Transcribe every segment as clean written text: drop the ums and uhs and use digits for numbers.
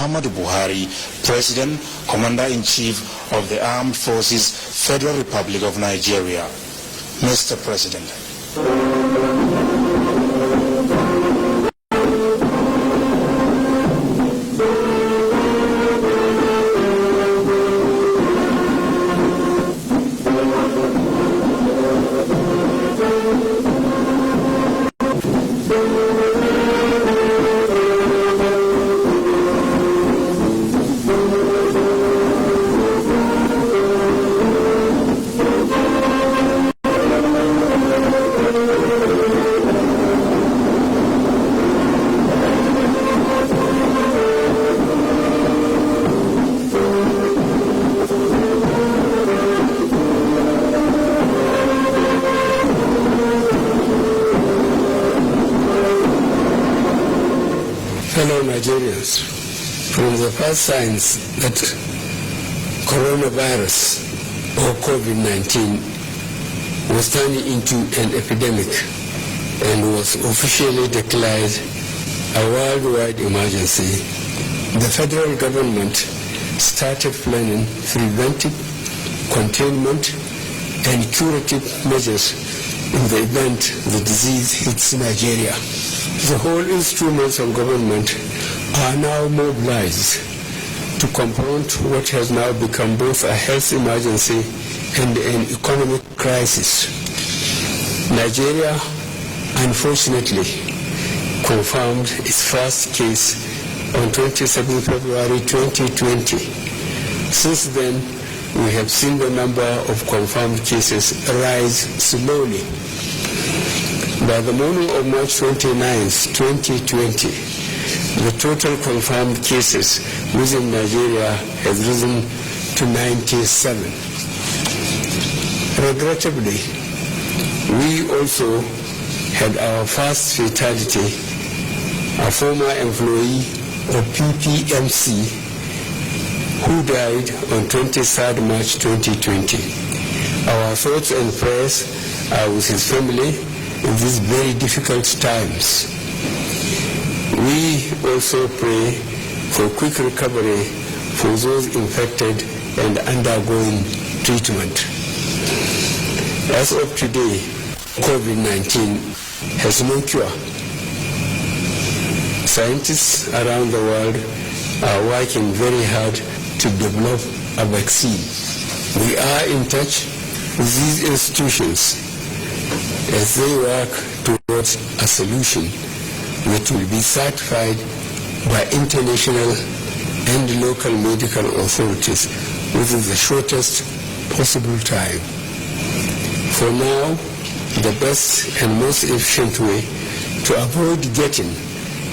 Muhammadu Buhari, President, Commander-in-Chief of the Armed Forces, Federal Republic of Nigeria. Mr. President. Fellow Nigerians, from the first signs that coronavirus or COVID-19 was turning into an epidemic and was officially declared a worldwide emergency, the federal government started planning preventive, containment, and curative measures in the event the disease hits Nigeria. The whole instruments of government are now mobilized to confront what has now become both a health emergency and an economic crisis. Nigeria, unfortunately, confirmed its first case on 27 February 2020. Since then, we have seen the number of confirmed cases rise slowly. By the morning of March 29, 2020, the total confirmed cases within Nigeria has risen to 97. Regrettably, we also had our first fatality, a former employee of PPMC who died on 23rd March 2020. Our thoughts and prayers are with his family in these very difficult times. We also pray for quick recovery for those infected and undergoing treatment. As of today, COVID-19 has no cure. Scientists around the world are working very hard to develop a vaccine. We are in touch with these institutions as they work towards a solution that will be certified by international and local medical authorities within the shortest possible time. For now, the best and most efficient way to avoid getting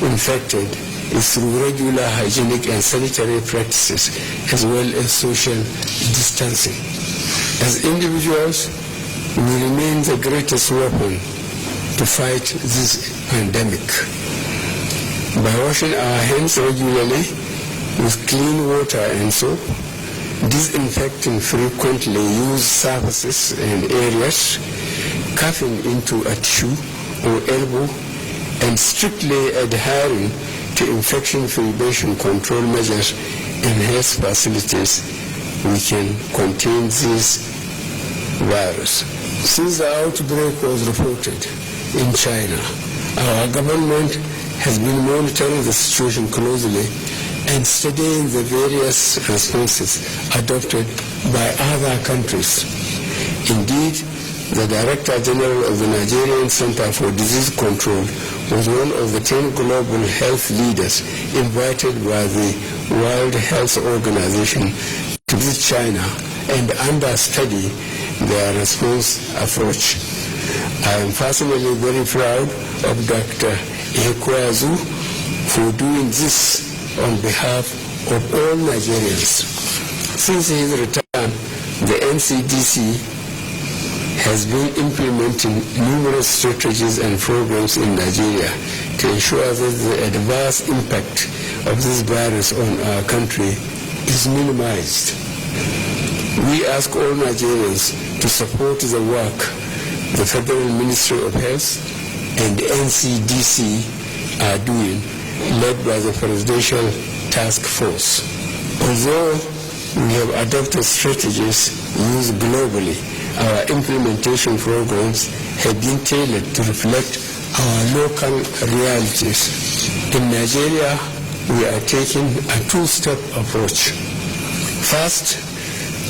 infected is through regular hygienic and sanitary practices as well as social distancing. As individuals, we remain the greatest weapon to fight this pandemic. By washing our hands regularly with clean water and soap, disinfecting frequently used surfaces and areas, coughing into a tissue or elbow, and strictly adhering to infection prevention control measures in health facilities, we can contain this virus. Since the outbreak was reported in China, our government has been monitoring the situation closely and studying the various responses adopted by other countries. Indeed, the Director General of the Nigerian Center for Disease Control was one of the 10 global health leaders invited by the World Health Organization to visit China and understudy their response approach. I am personally very proud of Dr. Ekweazu for doing this on behalf of all Nigerians. Since his return, the NCDC has been implementing numerous strategies and programs in Nigeria to ensure that the adverse impact of this virus on our country is minimized. We ask all Nigerians to support the work the Federal Ministry of Health and NCDC are doing, led by the Presidential task force. Although we have adopted strategies used globally, our implementation programs have been tailored to reflect our local realities. In Nigeria, we are taking a two-step approach. First,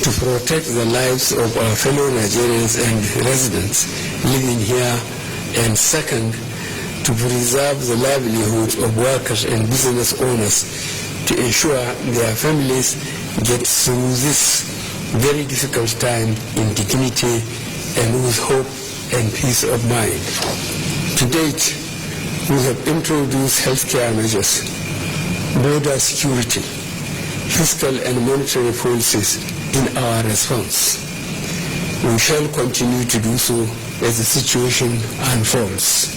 to protect the lives of our fellow Nigerians and residents living here, and second, to preserve the livelihoods of workers and business owners to ensure their families get through this very difficult time in dignity and with hope and peace of mind. To date, we have introduced healthcare measures, border security, fiscal and monetary policies in our response. We shall continue to do so as the situation unfolds.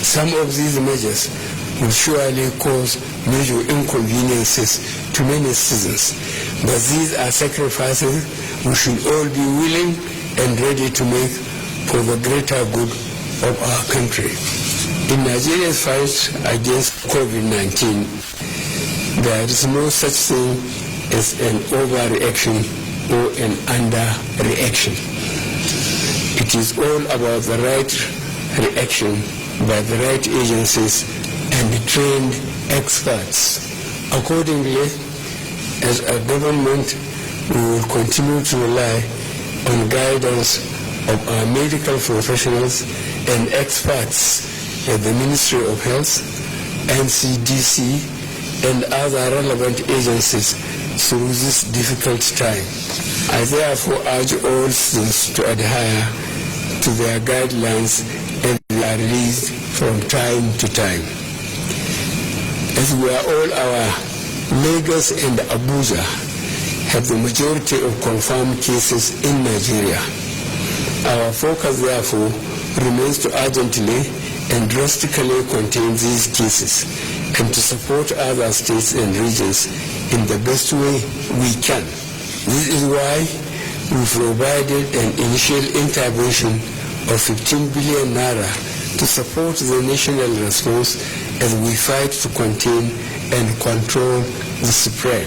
Some of these measures will surely cause major inconveniences to many citizens, but these are sacrifices we should all be willing and ready to make for the greater good of our country. In Nigeria's fight against COVID-19, there is no such thing as an overreaction or an underreaction. It is all about the right reaction by the right agencies and trained experts. Accordingly, as a government, we will continue to rely on guidance of our medical professionals and experts at the Ministry of Health, NCDC, and other relevant agencies through this difficult time. I therefore urge all citizens to adhere to their guidelines as they are released from time to time. As we are all aware, Lagos and Abuja have the majority of confirmed cases in Nigeria. Our focus, therefore, remains to urgently and drastically contain these cases and to support other states and regions in the best way we can. This is why we provided an initial intervention of 15 billion naira to support the national response as we fight to contain and control the spread.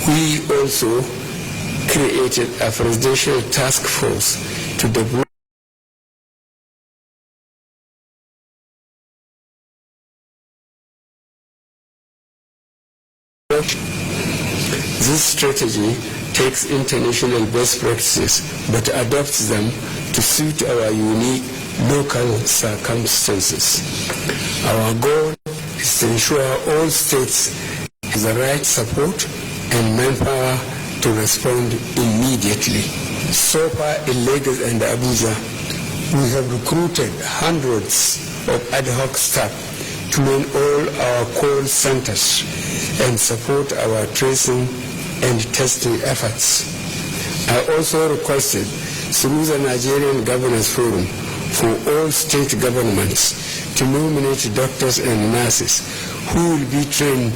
We also created a presidential task force to develop this strategy takes international best practices but adopts them to suit our unique local circumstances. Our goal is to ensure all states have the right support and manpower to respond immediately. So far in Lagos and Abuja, we have recruited hundreds of ad hoc staff to man all our call centers and support our tracing and testing efforts. I also requested through the Nigerian Governance Forum for all state governments to nominate doctors and nurses who will be trained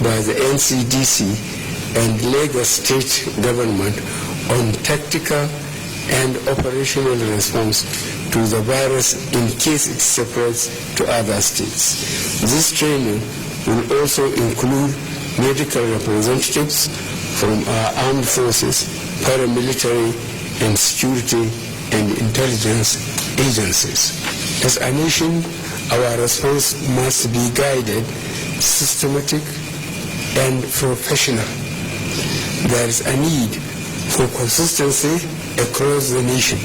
by the NCDC and Lagos state government on tactical and operational response to the virus in case it spreads to other states. This training will also include medical representatives from our armed forces, paramilitary and security and intelligence agencies. As a nation, our response must be guided, systematic and professional. There is a need for consistency across the nation.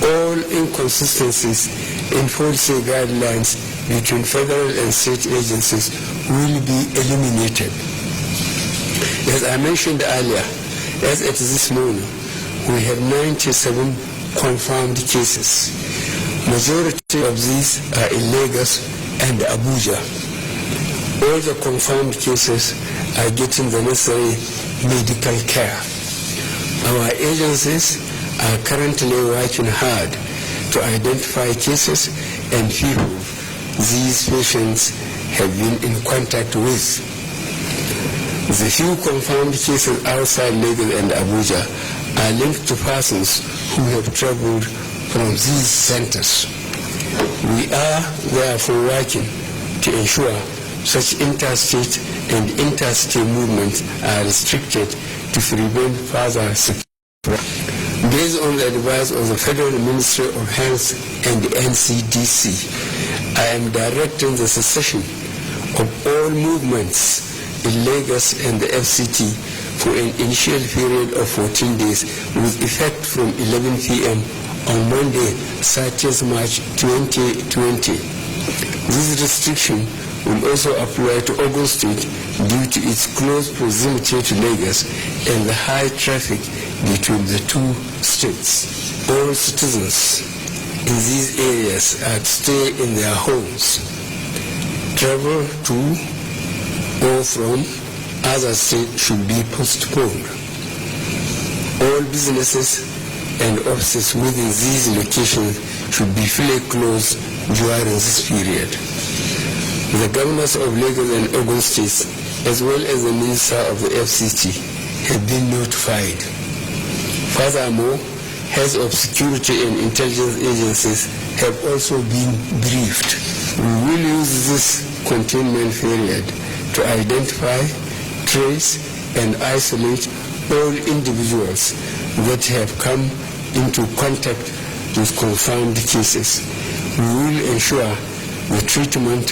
All inconsistencies in policy guidelines between federal and state agencies will be eliminated. As I mentioned earlier, as at this moment, we have 97 confirmed cases. Majority of these are in Lagos and Abuja. All the confirmed cases are getting the necessary medical care. Our agencies are currently working hard to identify cases and people these patients have been in contact with. The few confirmed cases outside Lagos and Abuja are linked to persons who have traveled from these centers. We are therefore working to ensure such interstate and interstate movements are restricted to prevent further security. Based on the advice of the Federal Ministry of Health and the NCDC, I am directing the cessation of all movements in Lagos and the FCT for an initial period of 14 days with effect from 11 p.m. on Monday, 30th March 2020. This restriction will also apply to Ogun State due to its close proximity to Lagos and the high traffic between the two states. All citizens in these areas are to stay in their homes. Travel to or from other states should be postponed. All businesses and offices within these locations should be fully closed during this period. The governors of Lagos and Ogun States, as well as the Minister of the FCT, have been notified. Furthermore, heads of security and intelligence agencies have also been briefed. We will use this containment period to identify, trace, and isolate all individuals that have come into contact with confirmed cases. We will ensure the treatment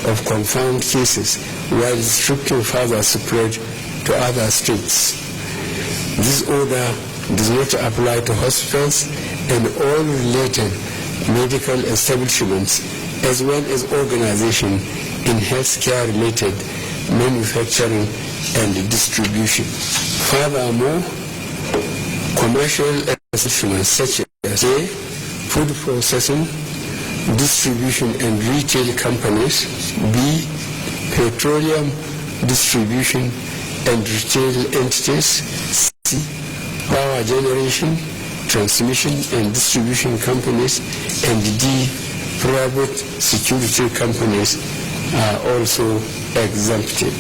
of confirmed cases while restricting further spread to other states. This order does not apply to hospitals and all related medical establishments as well as organizations in healthcare-related manufacturing and distribution. Furthermore, commercial establishments such as A, food processing, distribution and retail companies, B, petroleum distribution and retail entities, C, power generation, transmission and distribution companies, and D, private security companies are also exempted.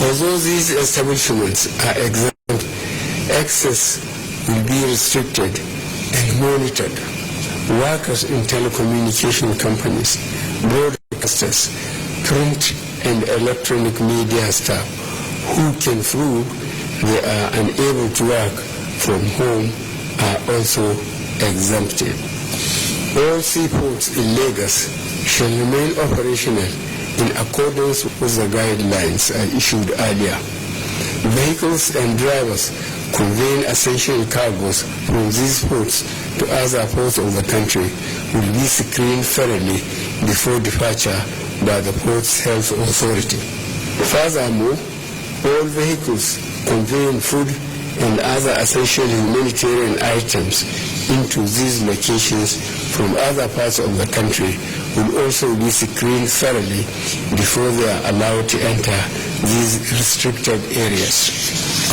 Although these establishments are exempt, access will be restricted and monitored. Workers in telecommunication companies, broadcasters, print and electronic media staff who can prove they are unable to work from home are also exempted. All seaports in Lagos shall remain operational in accordance with the guidelines I issued earlier. Vehicles and drivers conveying essential cargoes from these ports to other ports of the country will be screened thoroughly before departure by the port's health authority. Furthermore, all vehicles conveying food and other essential humanitarian items into these locations from other parts of the country will also be screened thoroughly before they are allowed to enter these restricted areas.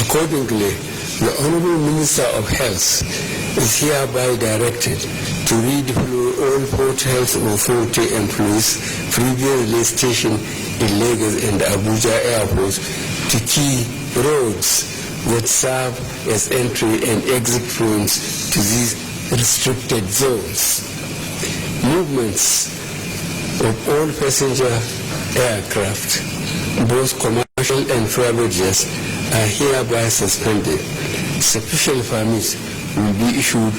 Accordingly, the Honorable Minister of Health is hereby directed to redeploy all Port Health Authority employees previously stationed in Lagos and Abuja airports to key roads that serve as entry and exit points to these restricted zones. Movements of all passenger aircraft, both commercial and private jets, are hereby suspended. Sufficient permits will be issued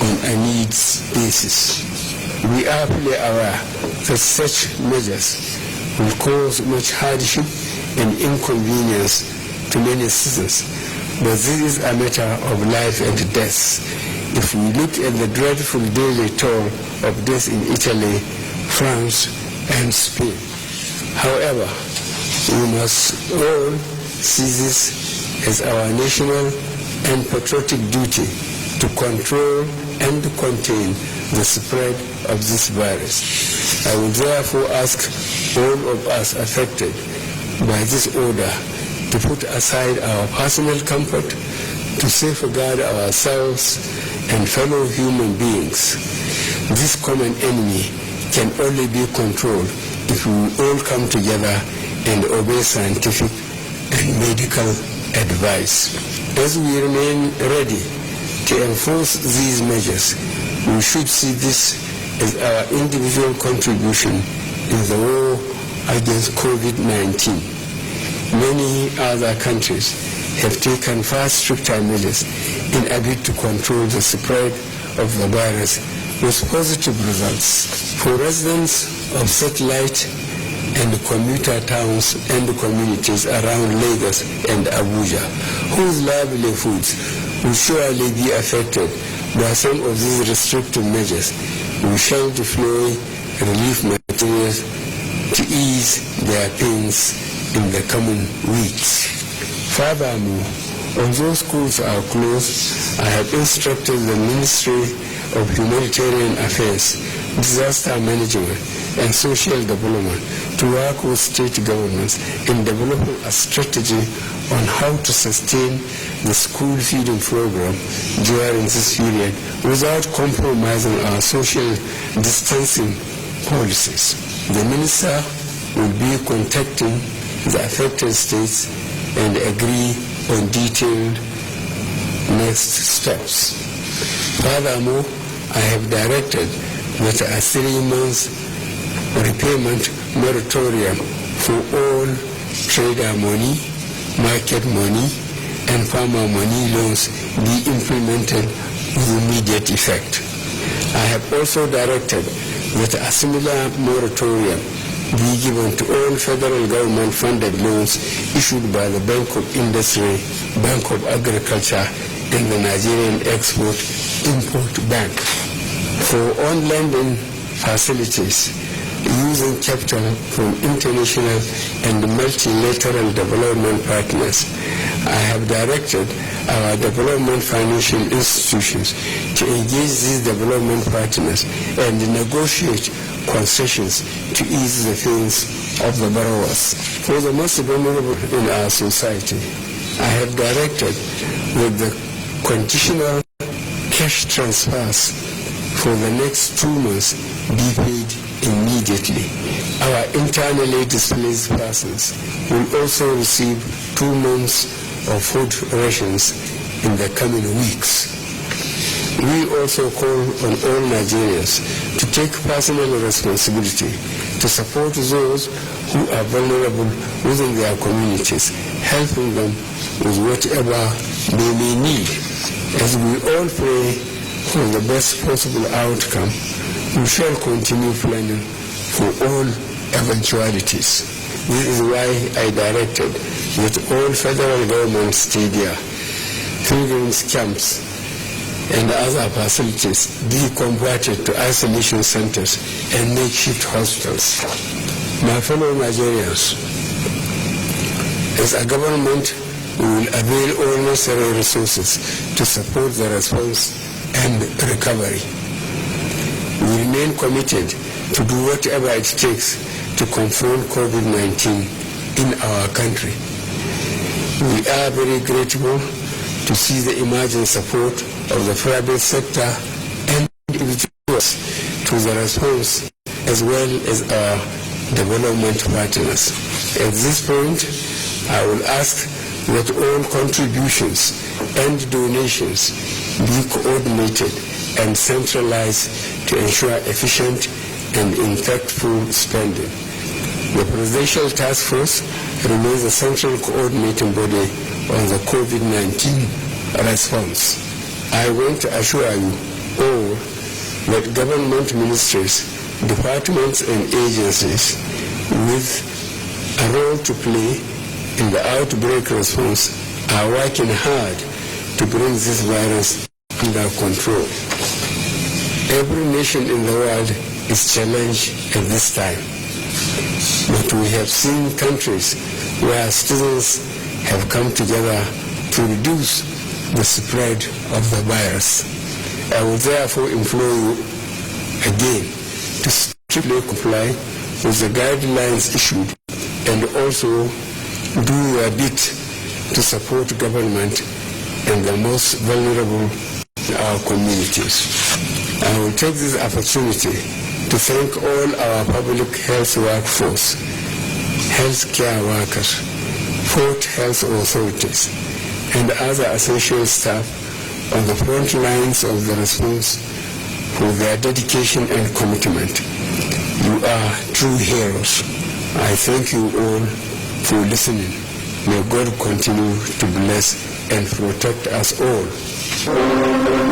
on a needs basis. We are fully aware that such measures will cause much hardship and inconvenience to many citizens, but this is a matter of life and death. If we look at the dreadful daily toll of death in Italy, France, and Spain. However, we must all see this as our national and patriotic duty to control and contain the spread of this virus. I would therefore ask all of us affected by this order to put aside our personal comfort to safeguard ourselves and fellow human beings. This common enemy can only be controlled if we all come together and obey scientific and medical advice. As we remain ready to enforce these measures, we should see this as our individual contribution in the war against COVID-19. Many other countries have taken far stricter measures in a bid to control the spread of the virus with positive results. For residents of satellite and commuter towns and communities around Lagos and Abuja, whose livelihoods will surely be affected by some of these restrictive measures, we shall deploy relief materials to ease their pains in the coming weeks. Furthermore, although schools are closed, I have instructed the Ministry of Humanitarian Affairs, Disaster Management, and Social Development to work with state governments in developing a strategy on how to sustain the school feeding program during this period without compromising our social distancing policies. The Minister will be contacting the affected states and agree on detailed next steps. Furthermore, I have directed that a 3-month repayment moratorium for all trader money, market money, and farmer money loans be implemented with immediate effect. I have also directed that a similar moratorium be given to all federal government-funded loans issued by the Bank of Industry, Bank of Agriculture, and the Nigerian Export-Import Bank. For on-lending facilities, using capital from international and multilateral development partners, I have directed our development financial institutions to engage these development partners and negotiate concessions to ease the pains of the borrowers. For the most vulnerable in our society, I have directed that the conditional cash transfers for the next 2 months be paid immediately. Our internally displaced persons will also receive 2 months of food rations in the coming weeks. We also call on all Nigerians to take personal responsibility to support those who are vulnerable within their communities, helping them with whatever they may need. As we all pray for the best possible outcome, we shall continue planning for all eventualities. This is why I directed that all federal government stadia, pilgrims camps, and other facilities be converted to isolation centers and makeshift hospitals. My fellow Nigerians, as a government, we will avail all necessary resources to support the response and recovery. We remain committed to do whatever it takes to confront COVID-19 in our country. We are very grateful to see the emerging support of the private sector and individuals to the response, as well as our development partners. At this point, I will ask that all contributions and donations be coordinated and centralized to ensure efficient and impactful spending. The Presidential Task Force remains a central coordinating body on the COVID-19 response. I want to assure you all that government ministries, departments and agencies with a role to play in the outbreak response are working hard to bring this virus under control. Every nation in the world is challenged at this time, but we have seen countries where citizens have come together to reduce the spread of the virus. I will therefore implore you again to strictly comply with the guidelines issued and also do your bit to support government and the most vulnerable in our communities. I will take this opportunity to thank all our public health workforce, healthcare workers, port health authorities, and other essential staff on the front lines of the response for their dedication and commitment. You are true heroes. I thank you all for listening. May God continue to bless and protect us all.